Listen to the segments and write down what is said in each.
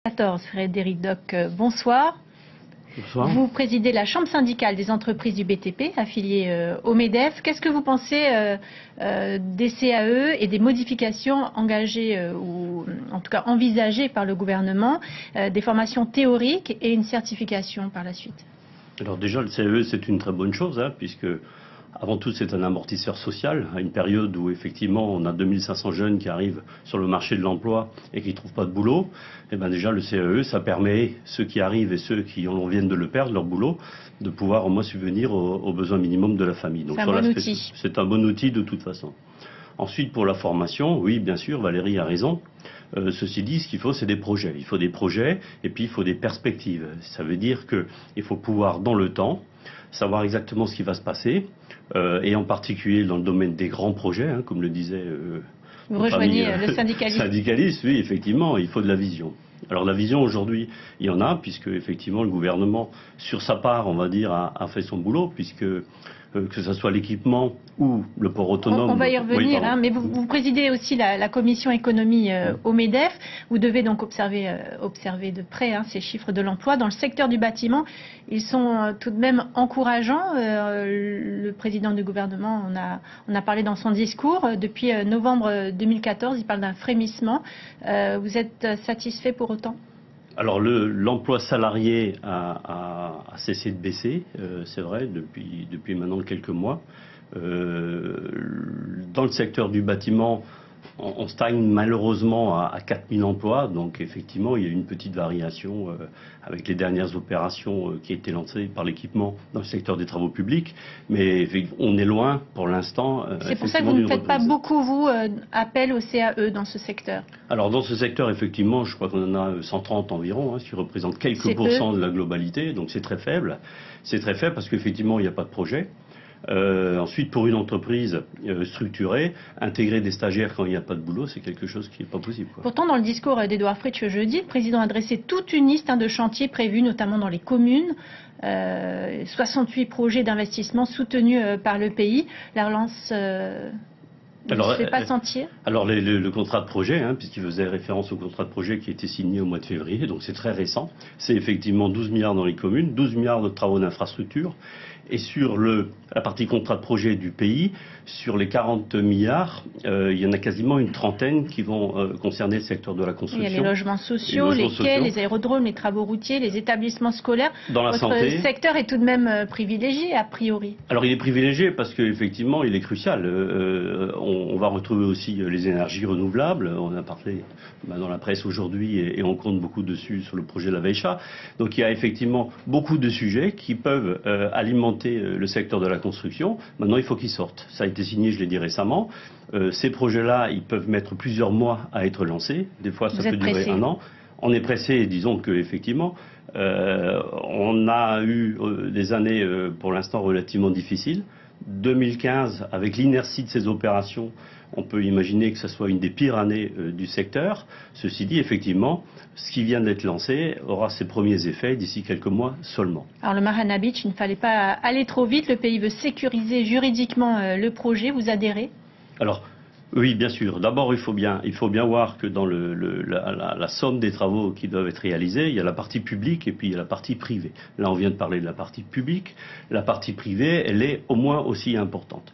14, Frédéric Doc, bonsoir. Bonsoir. Vous présidez la Chambre syndicale des entreprises du BTP, affiliée au MEDEF. Qu'est-ce que vous pensez des CAE et des modifications engagées ou en tout cas envisagées par le gouvernement, des formations théoriques et une certification par la suite? Alors déjà, le CAE, c'est une très bonne chose, puisque avant tout, c'est un amortisseur social, à une période où effectivement on a 2500 jeunes qui arrivent sur le marché de l'emploi et qui ne trouvent pas de boulot. Et bien déjà, le CAE, ça permet, ceux qui arrivent et ceux qui viennent de le perdre, leur boulot, de pouvoir au moins subvenir aux besoins minimums de la famille. Donc, c'est un bon outil. C'est un bon outil de toute façon. Ensuite, pour la formation, oui, bien sûr, Valérie a raison. Ceci dit, ce qu'il faut, c'est des projets. Il faut des projets et puis il faut des perspectives. Ça veut dire qu'il faut pouvoir, dans le temps, savoir exactement ce qui va se passer, et en particulier dans le domaine des grands projets, comme le disait vous rejoignez le syndicaliste. Syndicaliste, oui, effectivement, il faut de la vision. Alors la vision aujourd'hui, il y en a, puisque effectivement le gouvernement, sur sa part, on va dire, a fait son boulot, puisque que ce soit l'équipement ou le port autonome. On va y revenir, oui, mais vous présidez aussi la commission économie au MEDEF. Vous devez donc observer de près ces chiffres de l'emploi. Dans le secteur du bâtiment, ils sont tout de même encourageants. Le président du gouvernement on a parlé dans son discours. Depuis novembre 2014, il parle d'un frémissement. Vous êtes satisfait pour autant ? Alors l'emploi salarié a cessé de baisser, c'est vrai, depuis maintenant quelques mois. Dans le secteur du bâtiment, on stagne malheureusement à 4000 emplois, donc effectivement il y a une petite variation avec les dernières opérations qui ont été lancées par l'équipement dans le secteur des travaux publics, mais on est loin pour l'instant. C'est pour ça que vous ne faites pas beaucoup, vous, appel au CAE dans ce secteur? Alors dans ce secteur, effectivement, je crois qu'on en a 130 environ, ce qui représente quelques pourcents de la globalité, donc c'est très faible. C'est très faible parce qu'effectivement il n'y a pas de projet. Ensuite, pour une entreprise structurée, intégrer des stagiaires quand il n'y a pas de boulot, c'est quelque chose qui n'est pas possible. Pourtant, dans le discours d'Édouard Fritsch jeudi, le président a dressé toute une liste de chantiers prévus, notamment dans les communes. 68 projets d'investissement soutenus par le pays. La relance ne se fait pas sentir? Alors le contrat de projet, puisqu'il faisait référence au contrat de projet qui a été signé au mois de février, donc c'est très récent, c'est effectivement 12 milliards dans les communes, 12 milliards de travaux d'infrastructure. Et sur la partie contrat de projet du pays, sur les 40 milliards, il y en a quasiment une trentaine qui vont concerner le secteur de la construction. Il y a les logements sociaux, les quais, les aérodromes, les travaux routiers, les établissements scolaires. Dans la santé. Votre secteur est tout de même privilégié, a priori. Alors il est privilégié parce qu'effectivement il est crucial. On va retrouver aussi les énergies renouvelables. On a parlé dans la presse aujourd'hui et on compte beaucoup dessus sur le projet de la Weicha. Donc il y a effectivement beaucoup de sujets qui peuvent alimenter le secteur de la construction. Maintenant, il faut qu'ils sortent. Ça a été signé, je l'ai dit récemment. Ces projets-là, ils peuvent mettre plusieurs mois à être lancés. Des fois, ça peut durer un an. On est pressé, disons qu'effectivement, on a eu des années, pour l'instant, relativement difficiles. 2015, avec l'inertie de ces opérations, on peut imaginer que ce soit une des pires années du secteur. Ceci dit, effectivement, ce qui vient d'être lancé aura ses premiers effets d'ici quelques mois seulement. Alors le Marana Beach, il ne fallait pas aller trop vite. Le pays veut sécuriser juridiquement le projet. Vous adhérez? Alors, oui, bien sûr. D'abord, il faut bien voir que dans la somme des travaux qui doivent être réalisés, il y a la partie publique et puis il y a la partie privée. Là, on vient de parler de la partie publique. La partie privée, elle est au moins aussi importante.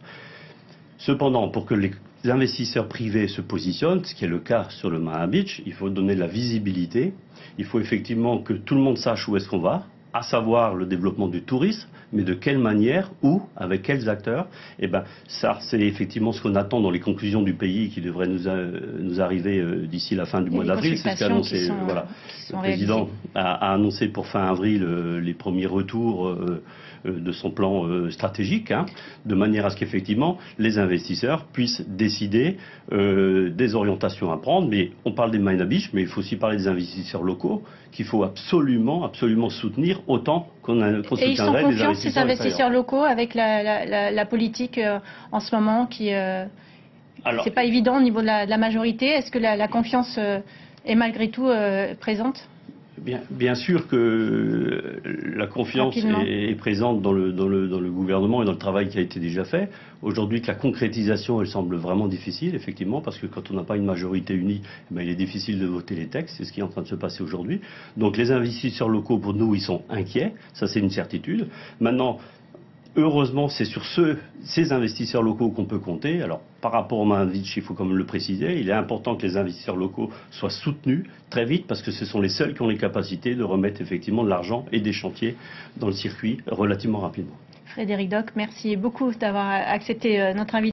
Cependant, pour que les investisseurs privés se positionnent, ce qui est le cas sur le Marana Beach, il faut donner de la visibilité. Il faut effectivement que tout le monde sache où est-ce qu'on va, à savoir le développement du tourisme, mais de quelle manière, où, avec quels acteurs. Et ben, ça, c'est effectivement ce qu'on attend dans les conclusions du pays qui devraient nous arriver d'ici la fin du mois d'avril. C'est ce qu'a annoncé, le président a annoncé pour fin avril les premiers retours de son plan stratégique, de manière à ce qu'effectivement les investisseurs puissent décider des orientations à prendre. Mais on parle des Marina Beach, mais il faut aussi parler des investisseurs locaux qu'il faut absolument soutenir autant qu'on soutiendrait les investisseurs. Et ils sont confiants, ces investisseurs locaux, avec la politique en ce moment qui c'est pas évident au niveau de la majorité. Est-ce que la confiance est malgré tout présente? Bien sûr que la confiance est présente dans le gouvernement et dans le travail qui a été déjà fait. Aujourd'hui, que la concrétisation, elle semble vraiment difficile, effectivement, parce que quand on n'a pas une majorité unie, il est difficile de voter les textes. C'est ce qui est en train de se passer aujourd'hui. Donc les investisseurs locaux, pour nous, ils sont inquiets. Ça, c'est une certitude. Maintenant, heureusement, c'est sur ces investisseurs locaux qu'on peut compter. Alors, par rapport au Mahavitch, il faut comme le préciser, il est important que les investisseurs locaux soient soutenus très vite parce que ce sont les seuls qui ont les capacités de remettre effectivement de l'argent et des chantiers dans le circuit relativement rapidement. Frédéric Doc, merci beaucoup d'avoir accepté notre invitation.